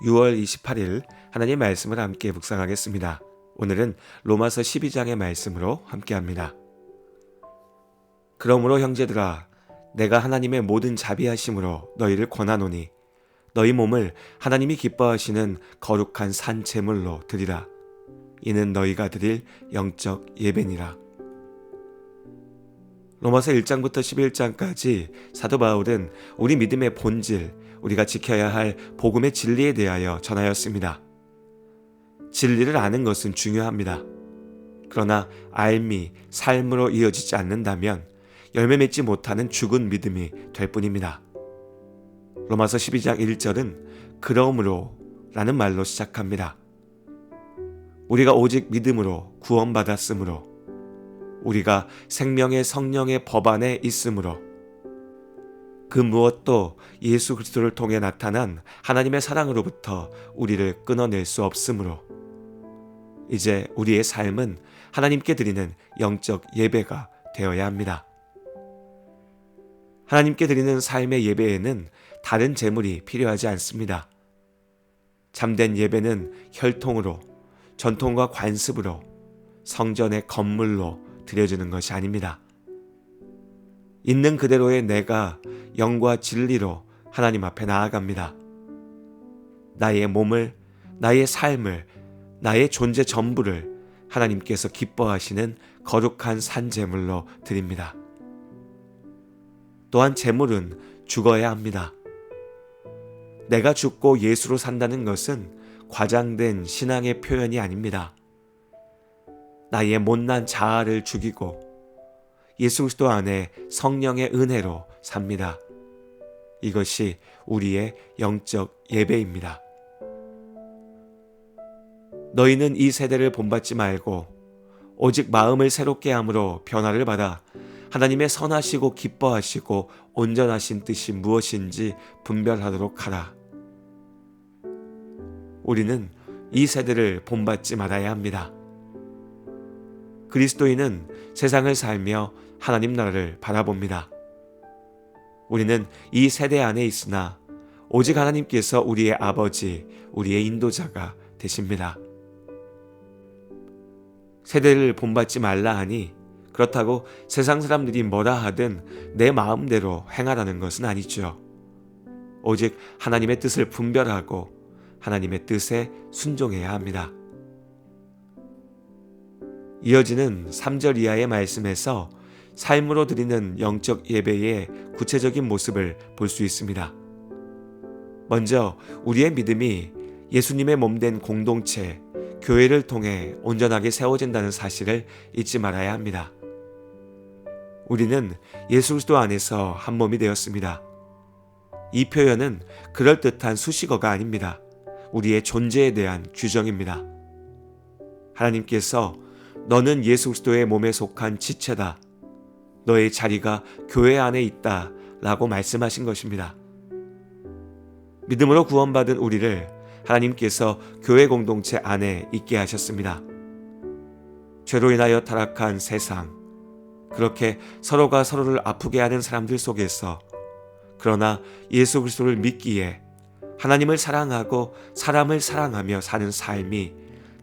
6월 28일 하나님 말씀을 함께 묵상하겠습니다. 오늘은 로마서 12장의 말씀으로 함께합니다. 그러므로 형제들아, 내가 하나님의 모든 자비하심으로 너희를 권하노니 너희 몸을 하나님이 기뻐하시는 거룩한 산 제물로 드리라. 이는 너희가 드릴 영적 예배니라. 로마서 1장부터 11장까지 사도 바울은 우리 믿음의 본질, 우리가 지켜야 할 복음의 진리에 대하여 전하였습니다. 진리를 아는 것은 중요합니다. 그러나 삶이 삶으로 이어지지 않는다면 열매 맺지 못하는 죽은 믿음이 될 뿐입니다. 로마서 12장 1절은 그러므로 라는 말로 시작합니다. 우리가 오직 믿음으로 구원받았으므로, 우리가 생명의 성령의 법 안에 있으므로, 그 무엇도 예수 그리스도를 통해 나타난 하나님의 사랑으로부터 우리를 끊어낼 수 없으므로, 이제 우리의 삶은 하나님께 드리는 영적 예배가 되어야 합니다. 하나님께 드리는 삶의 예배에는 다른 제물이 필요하지 않습니다. 참된 예배는 혈통으로, 전통과 관습으로, 성전의 건물로 드려지는 것이 아닙니다. 있는 그대로의 내가 영과 진리로 하나님 앞에 나아갑니다. 나의 몸을, 나의 삶을, 나의 존재 전부를 하나님께서 기뻐하시는 거룩한 산제물로 드립니다. 또한 제물은 죽어야 합니다. 내가 죽고 예수로 산다는 것은 과장된 신앙의 표현이 아닙니다. 나의 못난 자아를 죽이고 예수 그리스도 안에 성령의 은혜로 삽니다. 이것이 우리의 영적 예배입니다. 너희는 이 세대를 본받지 말고 오직 마음을 새롭게 함으로 변화를 받아 하나님의 선하시고 기뻐하시고 온전하신 뜻이 무엇인지 분별하도록 하라. 우리는 이 세대를 본받지 말아야 합니다. 그리스도인은 세상을 살며 하나님 나라를 바라봅니다. 우리는 이 세대 안에 있으나 오직 하나님께서 우리의 아버지, 우리의 인도자가 되십니다. 세대를 본받지 말라 하니 그렇다고 세상 사람들이 뭐라 하든 내 마음대로 행하라는 것은 아니죠. 오직 하나님의 뜻을 분별하고 하나님의 뜻에 순종해야 합니다. 이어지는 3절 이하의 말씀에서 삶으로 드리는 영적 예배의 구체적인 모습을 볼 수 있습니다. 먼저 우리의 믿음이 예수님의 몸된 공동체, 교회를 통해 온전하게 세워진다는 사실을 잊지 말아야 합니다. 우리는 예수 그리스도 안에서 한 몸이 되었습니다. 이 표현은 그럴듯한 수식어가 아닙니다. 우리의 존재에 대한 규정입니다. 하나님께서 너는 예수 그리스도의 몸에 속한 지체다. 너의 자리가 교회 안에 있다. 라고 말씀하신 것입니다. 믿음으로 구원받은 우리를 하나님께서 교회 공동체 안에 있게 하셨습니다. 죄로 인하여 타락한 세상, 그렇게 서로가 서로를 아프게 하는 사람들 속에서 그러나 예수 그리스도를 믿기에 하나님을 사랑하고 사람을 사랑하며 사는 삶이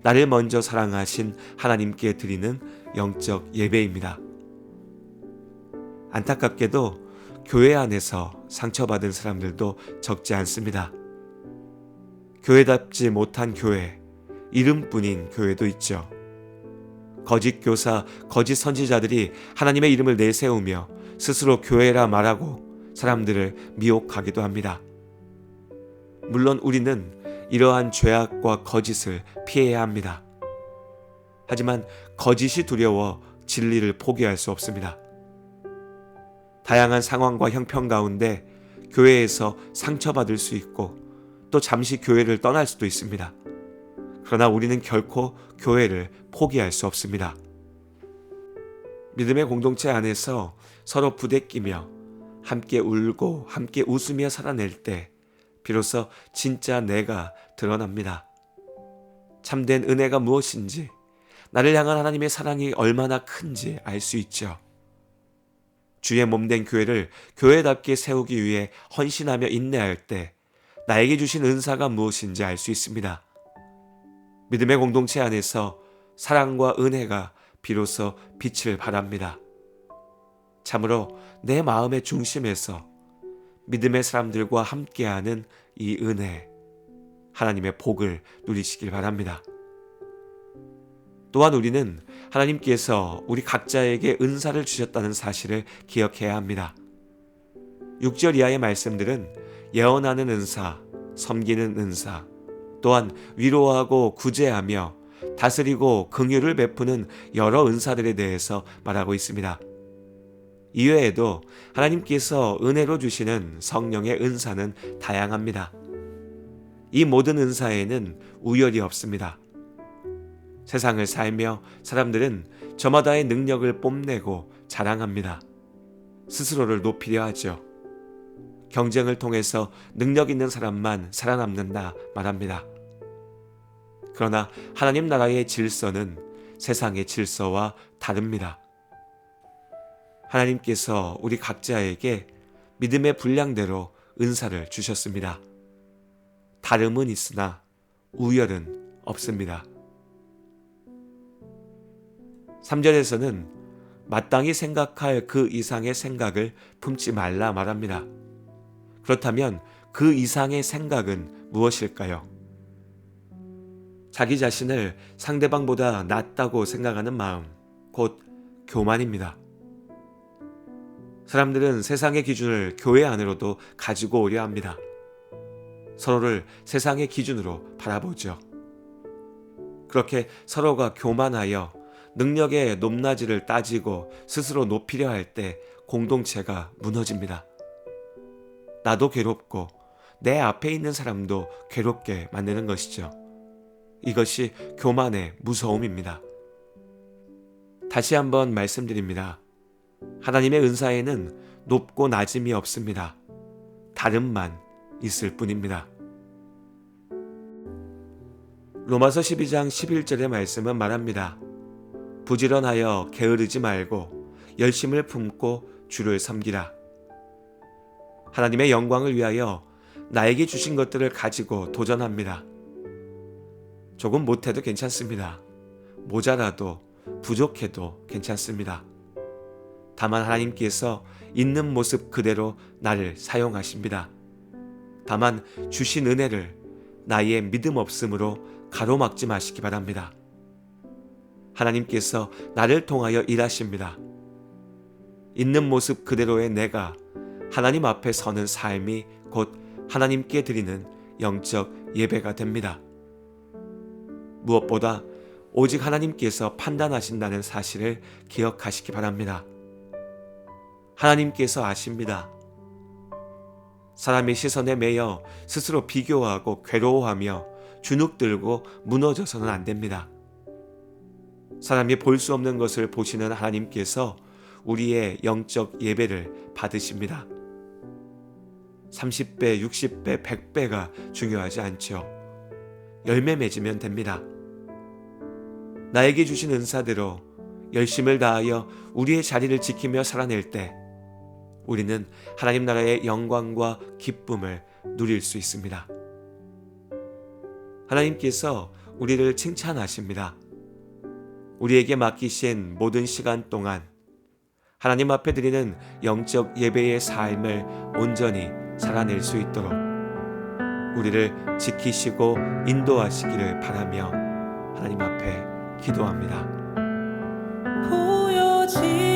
나를 먼저 사랑하신 하나님께 드리는 영적 예배입니다. 안타깝게도 교회 안에서 상처받은 사람들도 적지 않습니다. 교회답지 못한 교회, 이름뿐인 교회도 있죠. 거짓 교사, 거짓 선지자들이 하나님의 이름을 내세우며 스스로 교회라 말하고 사람들을 미혹하기도 합니다. 물론 우리는 이러한 죄악과 거짓을 피해야 합니다. 하지만 거짓이 두려워 진리를 포기할 수 없습니다. 다양한 상황과 형편 가운데 교회에서 상처받을 수 있고 또 잠시 교회를 떠날 수도 있습니다. 그러나 우리는 결코 교회를 포기할 수 없습니다. 믿음의 공동체 안에서 서로 부대끼며 함께 울고 함께 웃으며 살아낼 때 비로소 진짜 내가 드러납니다. 참된 은혜가 무엇인지, 나를 향한 하나님의 사랑이 얼마나 큰지 알 수 있죠. 주의 몸된 교회를 교회답게 세우기 위해 헌신하며 인내할 때 나에게 주신 은사가 무엇인지 알 수 있습니다. 믿음의 공동체 안에서 사랑과 은혜가 비로소 빛을 발합니다. 참으로 내 마음의 중심에서 믿음의 사람들과 함께하는 이 은혜, 하나님의 복을 누리시길 바랍니다. 또한 우리는 하나님께서 우리 각자에게 은사를 주셨다는 사실을 기억해야 합니다. 6절 이하의 말씀들은 예언하는 은사, 섬기는 은사, 또한 위로하고 구제하며 다스리고 긍휼을 베푸는 여러 은사들에 대해서 말하고 있습니다. 이외에도 하나님께서 은혜로 주시는 성령의 은사는 다양합니다. 이 모든 은사에는 우열이 없습니다. 세상을 살며 사람들은 저마다의 능력을 뽐내고 자랑합니다. 스스로를 높이려 하죠. 경쟁을 통해서 능력 있는 사람만 살아남는다 말합니다. 그러나 하나님 나라의 질서는 세상의 질서와 다릅니다. 하나님께서 우리 각자에게 믿음의 분량대로 은사를 주셨습니다. 다름은 있으나 우열은 없습니다. 3절에서는 마땅히 생각할 그 이상의 생각을 품지 말라 말합니다. 그렇다면 그 이상의 생각은 무엇일까요? 자기 자신을 상대방보다 낫다고 생각하는 마음, 곧 교만입니다. 사람들은 세상의 기준을 교회 안으로도 가지고 오려 합니다. 서로를 세상의 기준으로 바라보죠. 그렇게 서로가 교만하여 능력의 높낮이를 따지고 스스로 높이려 할 때 공동체가 무너집니다. 나도 괴롭고 내 앞에 있는 사람도 괴롭게 만드는 것이죠. 이것이 교만의 무서움입니다. 다시 한번 말씀드립니다. 하나님의 은사에는 높고 낮음이 없습니다. 다름만 있을 뿐입니다. 로마서 12장 11절의 말씀은 말합니다. 부지런하여 게으르지 말고 열심을 품고 주를 섬기라. 하나님의 영광을 위하여 나에게 주신 것들을 가지고 도전합니다. 조금 못해도 괜찮습니다. 모자라도 부족해도 괜찮습니다. 다만 하나님께서 있는 모습 그대로 나를 사용하십니다. 다만 주신 은혜를 나의 믿음 없음으로 가로막지 마시기 바랍니다. 하나님께서 나를 통하여 일하십니다. 있는 모습 그대로의 내가 하나님 앞에 서는 삶이 곧 하나님께 드리는 영적 예배가 됩니다. 무엇보다 오직 하나님께서 판단하신다는 사실을 기억하시기 바랍니다. 하나님께서 아십니다. 사람의 시선에 매여 스스로 비교하고 괴로워하며 주눅들고 무너져서는 안 됩니다. 사람이 볼 수 없는 것을 보시는 하나님께서 우리의 영적 예배를 받으십니다. 30배, 60배, 100배가 중요하지 않죠. 열매 맺으면 됩니다. 나에게 주신 은사대로 열심을 다하여 우리의 자리를 지키며 살아낼 때 우리는 하나님 나라의 영광과 기쁨을 누릴 수 있습니다. 하나님께서 우리를 칭찬하십니다. 우리에게 맡기신 모든 시간 동안 하나님 앞에 드리는 영적 예배의 삶을 온전히 살아낼 수 있도록 우리를 지키시고 인도하시기를 바라며 하나님 앞에 기도합니다. 보여지